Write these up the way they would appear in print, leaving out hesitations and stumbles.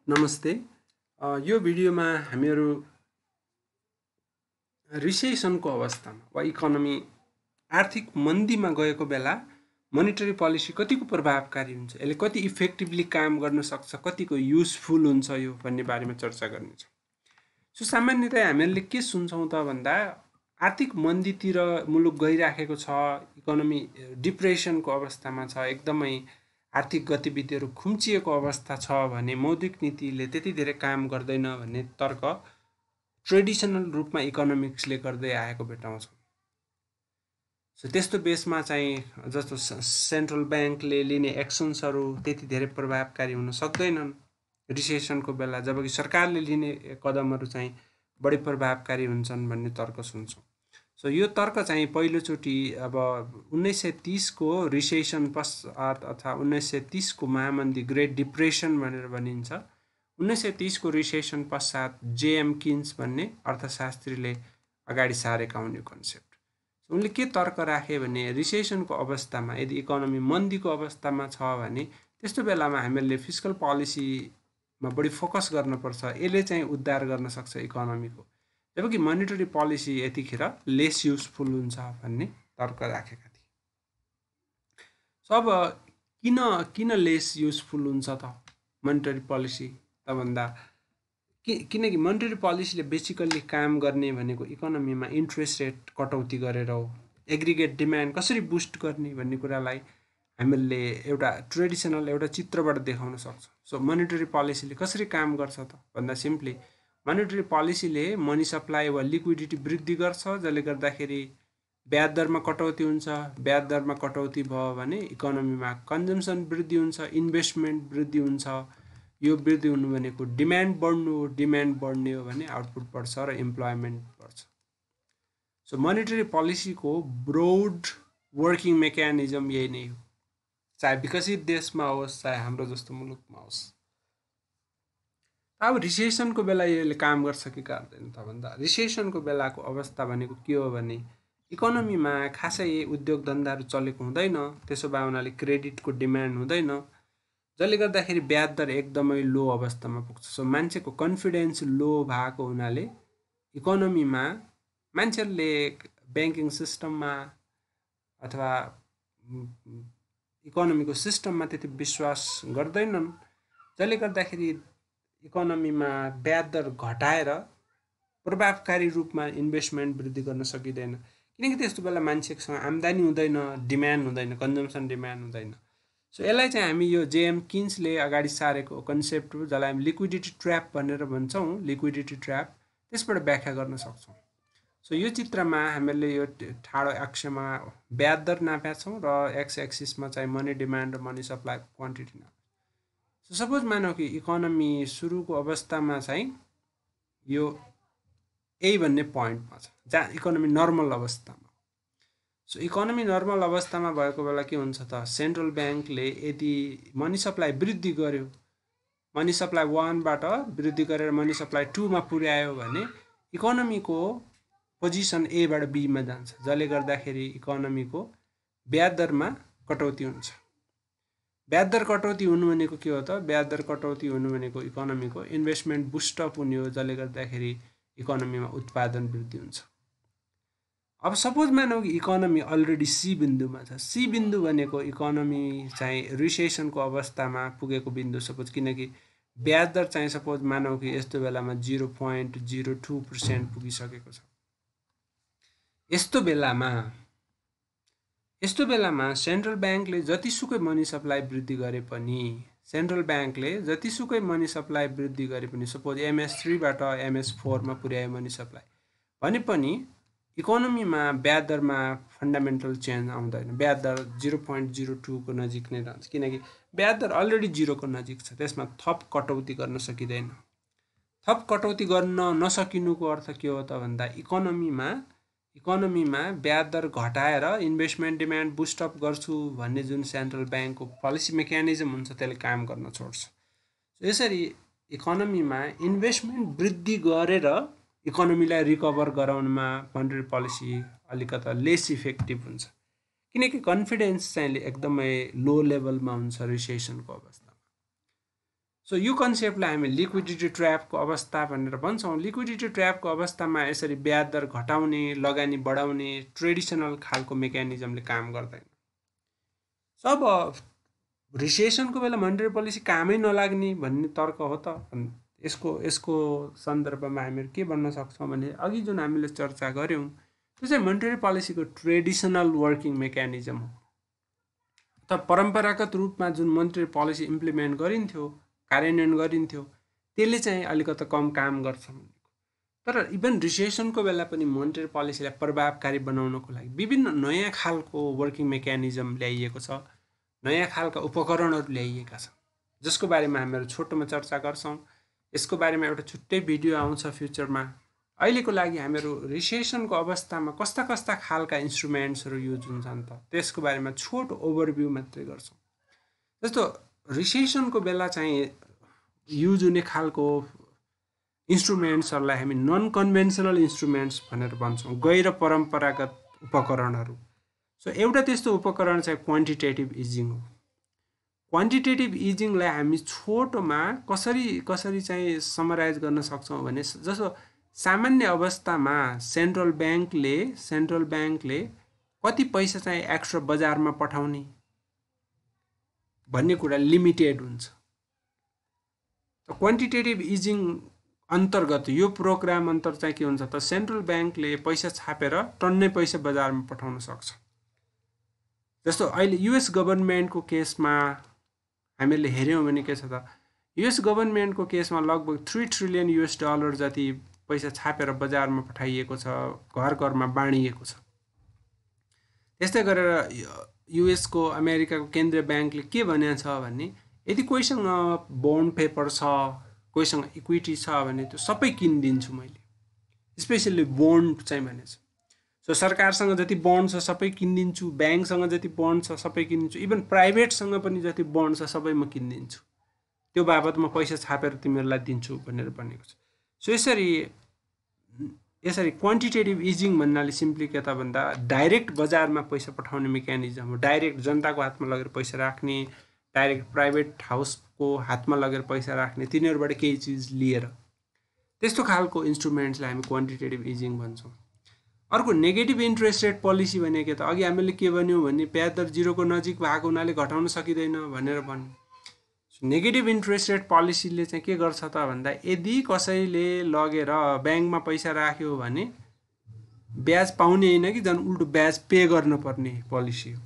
नमस्ते। यो भिडियोमा हामीहरू रिसेसनको अवस्थामा वा इकोनोमी आर्थिक मन्दीमा गएको बेला मोनिटरी पोलिसी कतिको प्रभावकारी हुन्छ, यसले कति इफेक्टिभली काम गर्न सक्छ, कतिको युजफुल हुन्छ यो भन्ने बारेमा चर्चा गर्नेछौँ। सो सामान्यतया हामीहरूले के सुन्छौँ त भन्दा आर्थिक मन्दीतिर मुलुक गइराखेको छ, इकोनोमी डिप्रेसनको अवस्थामा छ, एकदमै आर्थिक गतिविधिहरू खुम्चिएको अवस्था छ भने मौद्रिक नीतिले त्यति धेरै काम गर्दैन भन्ने तर्क ट्रेडिसनल रूपमा इकोनोमिक्सले गर्दै आएको भेटाउँछौँ। सो त्यस्तो बेसमा चाहिँ जस्तो सेन्ट्रल ब्याङ्कले लिने एक्सन्सहरू त्यति धेरै प्रभावकारी हुन सक्दैनन् रिसेसनको बेला, जबकि सरकारले लिने कदमहरू चाहिँ बढी प्रभावकारी हुन्छन् भन्ने तर्क सुन्छौँ। सो यो तर्क चाहिँ पहिलोचोटि अब 1930 को रिसेसन पश्चात अथवा 1930 को महामन्दी ग्रेट डिप्रेसन भनेर भनिन्छ। 1930 को रिसेसन पश्चात जेएम किन्स भन्ने अर्थशास्त्रीले अगाडि सारेका हुन् यो कन्सेप्ट। उनले के तर्क राखे भने रिसेसनको अवस्थामा यदि इकोनोमी मन्दीको अवस्थामा छ भने त्यस्तो बेलामा हामीले फिस्कल पोलिसीमा बढी फोकस गर्नुपर्छ, यसले चाहिँ उद्धार गर्न सक्छ इकोनोमीको, जबकि मोनिटरी पोलिसी यतिखेर लेस युजफुल हुन्छ भन्ने तर्क राखेका थिए। सो अब किन लेस युजफुल हुन्छ त मोनिटरी पोलिसी त भन्दा किनकि मोनिटरी पोलिसीले बेसिकल्ली काम गर्ने भनेको इकोनोमीमा इन्ट्रेस्ट रेट कटौती गरेर हो, एग्रिगेट डिमान्ड कसरी बुस्ट गर्ने भन्ने कुरालाई हामीले एउटा ट्रेडिसनल एउटा चित्रबाट देखाउन सक्छौँ। सो मोनिटरी पोलिसीले कसरी काम गर्छ त भन्दा सिम्पली मोनिटरी पोलिसीले मनी सप्लाई वा लिक्विडिटी वृद्धि गर्छ, जसले गर्दाखेरि ब्याज दरमा कटौती हुन्छ। ब्याज दरमा कटौती भयो भने इकोनोमीमा कन्जम्सन वृद्धि हुन्छ, इन्भेस्टमेन्ट वृद्धि हुन्छ। यो वृद्धि हुनु भनेको डिमान्ड बढ्नु हो, डिमान्ड बढ्ने हो भने आउटपुट बढ्छ र इम्प्लोइमेन्ट बढ्छ। सो मोनिटरी पोलिसीको ब्रोड वर्किङ मेकानिजम यही नै हो, चाहे विकसित देशमा होस् चाहे हाम्रो जस्तो मुलुकमा होस्। अब रिसेसनको बेला यसले काम गर्छ कि गर्दैन त भन्दा रिसेसनको बेलाको अवस्था भनेको के हो भने इकोनोमीमा खासै उद्योग धन्दाहरू चलेको हुँदैन, त्यसो भए हुनाले क्रेडिटको डिमान्ड हुँदैन, जसले गर्दाखेरि ब्याज दर एकदमै लो अवस्थामा पुग्छ। सो मान्छेको कन्फिडेन्स लो भएको हुनाले इकोनोमीमा मान्छेहरूले ब्याङ्किङ सिस्टममा अथवा इकोनोमीको सिस्टममा त्यति विश्वास गर्दैनन्, जसले गर्दाखेरि इकोनोमीमा ब्याज दर घटाएर प्रभावकारी रूपमा इन्भेस्टमेन्ट वृद्धि गर्न सकिँदैन, किनकि त्यस्तो बेला मान्छेसँग आम्दानी हुँदैन, डिमान्ड हुँदैन, कन्जम्सन डिमान्ड हुँदैन। सो यसलाई चाहिँ हामी यो जेएम किन्सले अगाडि सारेको कन्सेप्ट हो, जसलाई हामी लिक्विडिटी ट्र्याप भनेर भन्छौँ, लिक्विडिटी ट्र्याप, त्यसबाट व्याख्या गर्न सक्छौँ। सो यो चित्रमा हामीले यो ठाडो अक्षमा ब्याज दर नापेका छौँ र एक्स एक्सिसमा चाहिँ मनी डिमान्ड र मनी सप्लाई क्वान्टिटी नापेका। सो सपोज मानौँ कि इकोनोमी सुरुको अवस्थामा चाहिँ यो ए भन्ने पोइन्टमा छ जहाँ इकोनोमी नर्मल अवस्थामा। सो इकोनोमी नर्मल अवस्थामा भएको बेला के हुन्छ त सेन्ट्रल ब्याङ्कले यदि मनी सप्लाई वृद्धि गर्यो, मनी सप्लाई 1बाट वृद्धि गरेर मनी सप्लाई 2मा पुर्यायो भने इकोनोमीको पोजिसन एबाट बीमा जान्छ, जसले गर्दाखेरि इकोनोमीको ब्याज दरमा कटौती हुन्छ। ब्याज दर कटौती हुनु भनेको के हो त ब्याज दर कटौती हुनु भनेको इकोनोमीको इन्भेस्टमेन्ट बुस्टअप हुने हो, जसले गर्दाखेरि इकोनोमीमा उत्पादन वृद्धि हुन्छ। अब सपोज मानौँ कि इकोनोमी अलरेडी सी बिन्दुमा छ। सी बिन्दु भनेको इकोनोमी चाहिँ रिसेसनको अवस्थामा पुगेको बिन्दु सपोज, किनकि ब्याज दर चाहिँ सपोज मानौँ कि यस्तो बेलामा 0.02% पुगिसकेको छ। यस्तो बेलामा सेन्ट्रल ब्याङ्कले जतिसुकै मनी सप्लाई वृद्धि गरे पनि सपोज MS3बाट MS4मा पुर्यायो मनी सप्लाई भने पनि इकोनोमीमा ब्याज दरमा फन्डामेन्टल चेन्ज आउँदैन, ब्याज दर 0.02 को नजिक नै रहन्छ, किनकि ब्याज दर अलरेडी 0 को नजिक छ, त्यसमा थप कटौती गर्न सकिँदैन। थप कटौती गर्न नसकिनुको अर्थ के हो त भन्दा इकोनोमीमा ब्याज दर घटाएर इन्भेस्टमेन्ट डिमान्ड बुस्टअप गर्छु भन्ने जुन सेन्ट्रल ब्याङ्कको पोलिसी मेकानिजम हुन्छ त्यसले काम गर्न छोड्छ। यसरी इकोनोमीमा इन्भेस्टमेन्ट वृद्धि गरेर इकोनोमीलाई रिकभर गराउनमा मोनिटरी पोलिसी अलिकता लेस इफेक्टिभ हुन्छ, किनकि कन्फिडेन्स चाहिँ एकदमै लो लेभलमा हुन्छ रिसेसनको अवस्थामा। सो यो कन्सेप्टलाई हामी लिक्विडिटी ट्र्यापको अवस्था भनेर भन्छौँ। लिक्विडिटी ट्र्यापको अवस्थामा यसरी ब्याज दर घटाउने, लगानी बढाउने ट्रेडिसनल खालको मेकानिजमले काम गर्दैन। अब रिसेसनको बेला मोनेटरी पोलिसी कामै नलाग्ने भन्ने तर्क हो त। यसको सन्दर्भमा हामीहरू के भन्न सक्छौँ भने अघि जुन हामीले चर्चा गऱ्यौँ त्यो चाहिँ मोनेटरी पोलिसीको ट्रेडिसनल वर्किङ मेकानिजम हो। त परम्परागत रूपमा जुन मोनेटरी पोलिसी इम्प्लिमेन्ट गरिन्थ्यो, कार्यान्वयन गरिन्थ्यो, त्यसले चाहिँ अलिकति कम काम गर्छ। तर इभन रिसेसनको बेला पनि मोनेटरी पोलिसीलाई प्रभावकारी बनाउनको लागि विभिन्न नयाँ खालको वर्किङ मेकानिजम ल्याइएको छ, नयाँ खालका उपकरणहरू ल्याइएका छन्, जसको बारेमा हामीहरू छोटोमा चर्चा गर्छौँ। यसको बारेमा एउटा छुट्टै भिडियो आउँछ फ्युचरमा। अहिलेको लागि हामीहरू रिसेसनको अवस्थामा कस्ता कस्ता खालका इन्स्ट्रुमेन्ट्सहरू युज हुन्छन् त त्यसको बारेमा छोटो ओभरभ्यू मात्रै गर्छौँ। जस्तो रिसेसनको बेला चाहिँ युज हुने खालको इन्स्ट्रुमेन्ट्सहरूलाई हामी नन कन्भेन्सनल इन्स्ट्रुमेन्ट्स भनेर भन्छौँ, गैर परम्परागत उपकरणहरू। सो एउटा त्यस्तो उपकरण चाहिँ क्वान्टिटेटिभ इजिङ हो। क्वान्टिटेटिभ इजिङलाई हामी छोटोमा कसरी चाहिँ समराइज गर्न सक्छौँ भने जस्तो सामान्य अवस्थामा सेन्ट्रल ब्याङ्कले कति पैसा चाहिँ एक्स्ट्रा बजारमा पठाउने भन्ने कुरा लिमिटेड हुन्छ। क्वान्टिटेटिभ इजिङ अन्तर्गत यो प्रोग्राम अन्तर्गत चाहिँ के हुन्छ त सेन्ट्रल ब्याङ्कले पैसा छापेर टन्नै पैसा बजारमा पठाउन सक्छ। जस्तो अहिले युएस गभर्नमेन्टको केसमा हामीले हेऱ्यौँ भने के छ त युएस गभर्नमेन्टको केसमा लगभग $3 ट्रिलियन जति पैसा छापेर बजारमा पठाइएको छ, घर घरमा बाँडिएको छ। त्यस्तै गरेर युएसको अमेरिकाको केन्द्रीय ब्याङ्कले के भनेको छ भने यदि कोहीसँग बोन्ड पेपर छ, कोहीसँग इक्विटी छ भने त्यो सबै किनिदिन्छु मैले, स्पेसल्ली बोन्ड चाहिँ भनेको छ। सो सरकारसँग जति बोन्ड छ सबै किनिदिन्छु, ब्याङ्कसँग जति बोन्ड छ सबै किनिदिन्छु, इभन प्राइभेटसँग पनि जति बोन्ड छ सबै म किनिदिन्छु, त्यो बाबत म पैसा छापेर तिमीहरूलाई दिन्छु भनेर भनेको छ। सो यसरी क्वान्टिटेटिभ इजिङ भन्नाले सिम्पली के त भन्दा डाइरेक्ट बजारमा पैसा पठाउने मेकानिजम हो। डाइरेक्ट जनताको हातमा लगेर पैसा राख्ने, डाइरेक्ट प्राइभेट हाउसको हातमा लगेर पैसा राख्ने, तिनीहरूबाट केही चिज लिएर, त्यस्तो खालको इन्स्ट्रुमेन्ट्सलाई हामी क्वान्टिटेटिभ इजिङ भन्छौँ। अर्को नेगेटिभ इन्ट्रेस्ट रेट पोलिसी भनेको त अघि हामीले के भन्यौँ भने ब्याज दर 0 को नजिक भएको हुनाले घटाउन सकिँदैन भनेर भन्यौँ। नेगेटिभ इन्ट्रेस्ट रेट पोलिसीले चाहिँ के गर्छ त भन्दा यदि कसैले लगेर ब्याङ्कमा पैसा राख्यो भने ब्याज पाउने होइन कि झन् उल्टो ब्याज पे गर्नुपर्ने पोलिसी हो।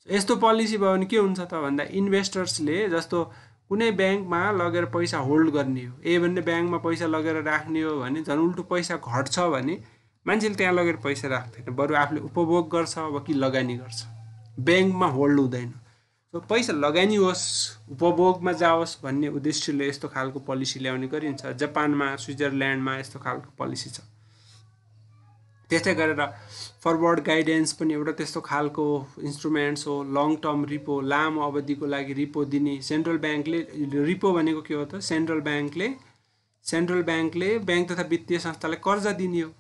यस्तो पोलिसी भयो भने के हुन्छ त भन्दा इन्भेस्टर्सले जस्तो कुनै ब्याङ्कमा लगेर पैसा होल्ड गर्ने हो, भन्ने ब्याङ्कमा पैसा लगेर राख्ने हो भने झन् उल्टो पैसा घट्छ भने मान्छेले त्यहाँ लगेर पैसा राख्दैन, बरु आफूले उपभोग गर्छ वा कि लगानी गर्छ, ब्याङ्कमा होल्ड हुँदैन। सो पैसा लगानी होस्, उपभोगमा जाओस् भन्ने उद्देश्यले यस्तो खालको पोलिसी ल्याउने गरिन्छ। जापानमा, स्विजरल्यान्डमा यस्तो खालको पोलिसी छ। त्यस्तै गरेर फरवर्ड गाइडेन्स पनि एउटा त्यस्तो खालको इन्स्ट्रुमेन्ट्स हो। लङ टर्म रिपो, लामो अवधिको लागि रिपो दिने, सेन्ट्रल ब्याङ्कले रिपो भनेको के हो त सेन्ट्रल ब्याङ्कले ब्याङ्क तथा वित्तीय संस्थालाई कर्जा दिने हो।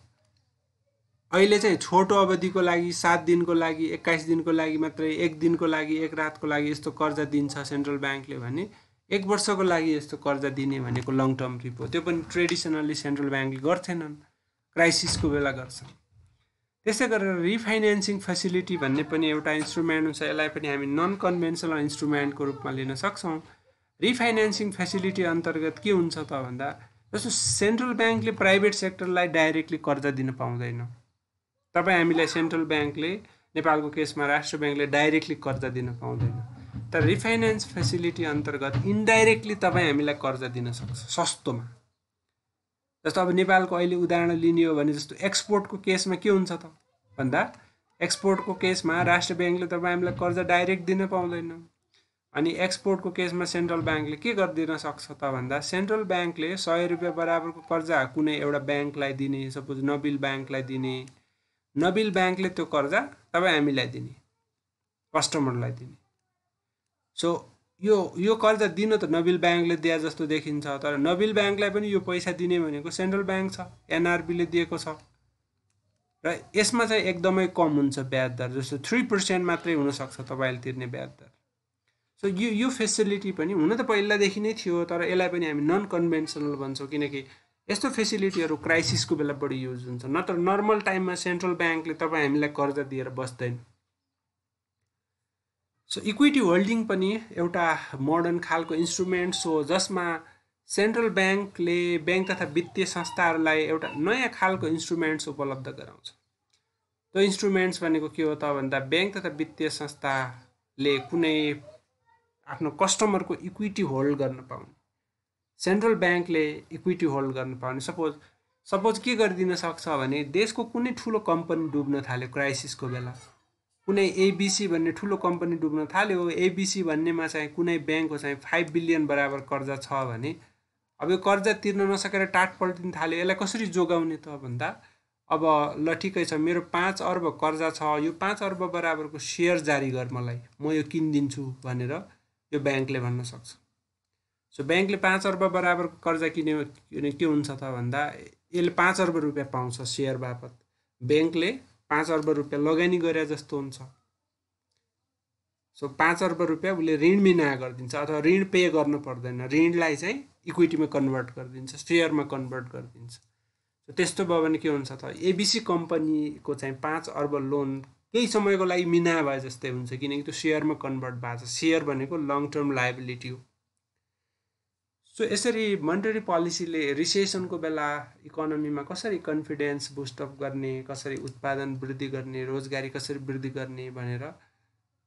अहिले चाहिँ छोटो अवधिको लागि 7 दिनको लागि, 21 दिनको लागि मात्रै, 1 दिनको लागि, 1 रातको लागि यस्तो कर्जा दिन्छ सेन्ट्रल ब्याङ्कले भने 1 वर्षको लागि यस्तो कर्जा दिने भनेको लङ टर्म रिपो। त्यो पनि ट्रेडिसनली सेन्ट्रल ब्याङ्कले गर्थेनन्, क्राइसिसको बेला गर्छन्। त्यसै गरेर रिफाइनेन्सिङ फेसिलिटी भन्ने पनि एउटा इन्स्ट्रुमेन्ट हुन्छ। यसलाई पनि हामी नन कन्भेन्सनल इन्स्ट्रुमेन्टको रूपमा लिन सक्छौँ। रिफाइनेन्सिङ फेसिलिटी अन्तर्गत के हुन्छ त भन्दा जस्तो सेन्ट्रल ब्याङ्कले प्राइभेट सेक्टरलाई डाइरेक्टली कर्जा दिन पाउँदैन। तपाईँ हामीलाई सेन्ट्रल ब्याङ्कले, नेपालको केसमा राष्ट्र ब्याङ्कले डाइरेक्टली कर्जा दिन पाउँदैन। तर रिफाइनेन्स फेसिलिटी अन्तर्गत इन्डाइरेक्टली तपाईँ हामीलाई कर्जा दिन सक्छ सस्तोमा। जस्तो अब नेपालको अहिले उदाहरण लिने हो भने जस्तो एक्सपोर्टको केसमा के हुन्छ त भन्दा एक्सपोर्टको केसमा राष्ट्र ब्याङ्कले तपाईँ हामीलाई कर्जा डाइरेक्ट दिन पाउँदैन। अनि एक्सपोर्टको केसमा सेन्ट्रल ब्याङ्कले के गरिदिन सक्छ त भन्दा सेन्ट्रल ब्याङ्कले 100 रुपियाँ बराबरको कर्जा कुनै एउटा ब्याङ्कलाई दिने, सपोज नबिल ब्याङ्कलाई दिने, नबिल ब्याङ्कले त्यो कर्जा तपाईँ हामीलाई दिने, कस्टमरलाई दिने। सो यो कर्जा दिन त नबिल ब्याङ्कले दिए जस्तो देखिन्छ, तर नबिल ब्याङ्कलाई पनि यो पैसा दिने भनेको सेन्ट्रल ब्याङ्क छ, एनआरबीले दिएको छ र यसमा चाहिँ एकदमै कम हुन्छ ब्याज दर, जस्तो 3% मात्रै हुनसक्छ तपाईँले तिर्ने ब्याज दर। सो यो फेसिलिटी पनि हुन त पहिलादेखि नै थियो, तर यसलाई पनि हामी नन कन्भेन्सनल भन्छौँ, किनकि यस्तो फेसिलिटीहरू क्राइसिसको बेला बढी युज हुन्छ। नत्र नर्मल टाइममा सेन्ट्रल ब्याङ्कले तपाईँ हामीलाई कर्जा दिएर बस्दैन। सो इक्विटी होल्डिङ पनि एउटा मोडर्न खालको इन्स्ट्रुमेन्ट्स हो, जसमा सेन्ट्रल ब्याङ्कले ब्याङ्क तथा वित्तीय संस्थाहरूलाई एउटा नयाँ खालको इन्स्ट्रुमेन्ट्स उपलब्ध गराउँछ। त्यो इन्स्ट्रुमेन्ट्स भनेको के हो त भन्दा ब्याङ्क तथा वित्तीय संस्थाले कुनै आफ्नो कस्टमरको इक्विटी होल्ड गर्न पाउने, सेन्ट्रल ब्याङ्कले इक्विटी होल्ड गर्न पाउने। सपोज के गरिदिन सक्छ भने देशको कुनै ठुलो कम्पनी डुब्न थाल्यो क्राइसिसको बेला, कुनै एबिसी भन्ने ठुलो कम्पनी डुब्न थाल्यो, एबिसी भन्नेमा चाहिँ कुनै ब्याङ्कको चाहिँ 5 बिलियन बराबर कर्जा छ भने अब यो कर्जा तिर्न नसकेर टाट पल्टिन थाल्यो, यसलाई कसरी जोगाउने त भन्दा अब ल ठिकै छ, मेरो 5 अर्ब कर्जा छ, यो 5 अर्ब बराबरको सेयर जारी गर मलाई, म यो किनिदिन्छु भनेर यो ब्याङ्कले भन्न सक्छ। सो ब्याङ्कले 5 अर्ब बराबरको कर्जा किन्यो भने के हुन्छ त भन्दा यसले 5 अर्ब रुपियाँ पाउँछ सेयर बापत, ब्याङ्कले 5 अर्ब रुपियाँ लगानी गरे जस्तो हुन्छ। सो 5 अर्ब रुपियाँ उसले ऋण मिना गरिदिन्छ, अथवा ऋण पे गर्नु पर्दैन, ऋणलाई चाहिँ इक्विटीमा कन्भर्ट गरिदिन्छ, सेयरमा कन्भर्ट गरिदिन्छ। सो त्यस्तो भयो भने के हुन्छ त एबिसी कम्पनीको चाहिँ 5 अर्ब लोन केही समयको लागि मिना भए जस्तै हुन्छ, किनकि त्यो सेयरमा कन्भर्ट भएको छ। सेयर भनेको लङ टर्म लायबिलिटी हो। सो यसरी मोनेटरी पोलिसीले रिसेसनको बेला इकोनोमीमा कसरी कन्फिडेन्स बुस्टअप गर्ने, कसरी उत्पादन वृद्धि गर्ने, रोजगारी कसरी वृद्धि गर्ने भनेर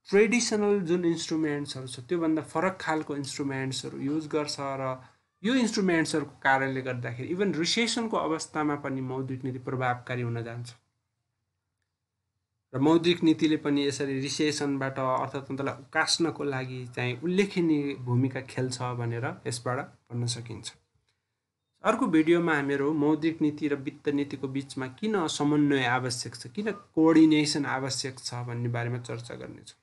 ट्रेडिसनल जुन इन्स्ट्रुमेन्ट्सहरू छ त्योभन्दा फरक खालको इन्स्ट्रुमेन्ट्सहरू युज गर्छ। र यो इन्स्ट्रुमेन्ट्सहरूको कारणले गर्दाखेरि इभन रिसेसनको अवस्थामा पनि मौद्रिक नीति प्रभावकारी हुन जान्छ, र मौद्रिक नीतिले पनि यसरी रिसेसनबाट अर्थतन्त्रलाई उकास्नको लागि चाहिँ उल्लेखनीय भूमिका खेल्छ भनेर यसबाट भन्न सकिन्छ। अर्को भिडियोमा हामीहरू मौद्रिक नीति र वित्त नीतिको बिचमा किन समन्वय आवश्यक छ, किन कोअर्डिनेसन आवश्यक छ भन्ने बारेमा चर्चा गर्नेछौँ।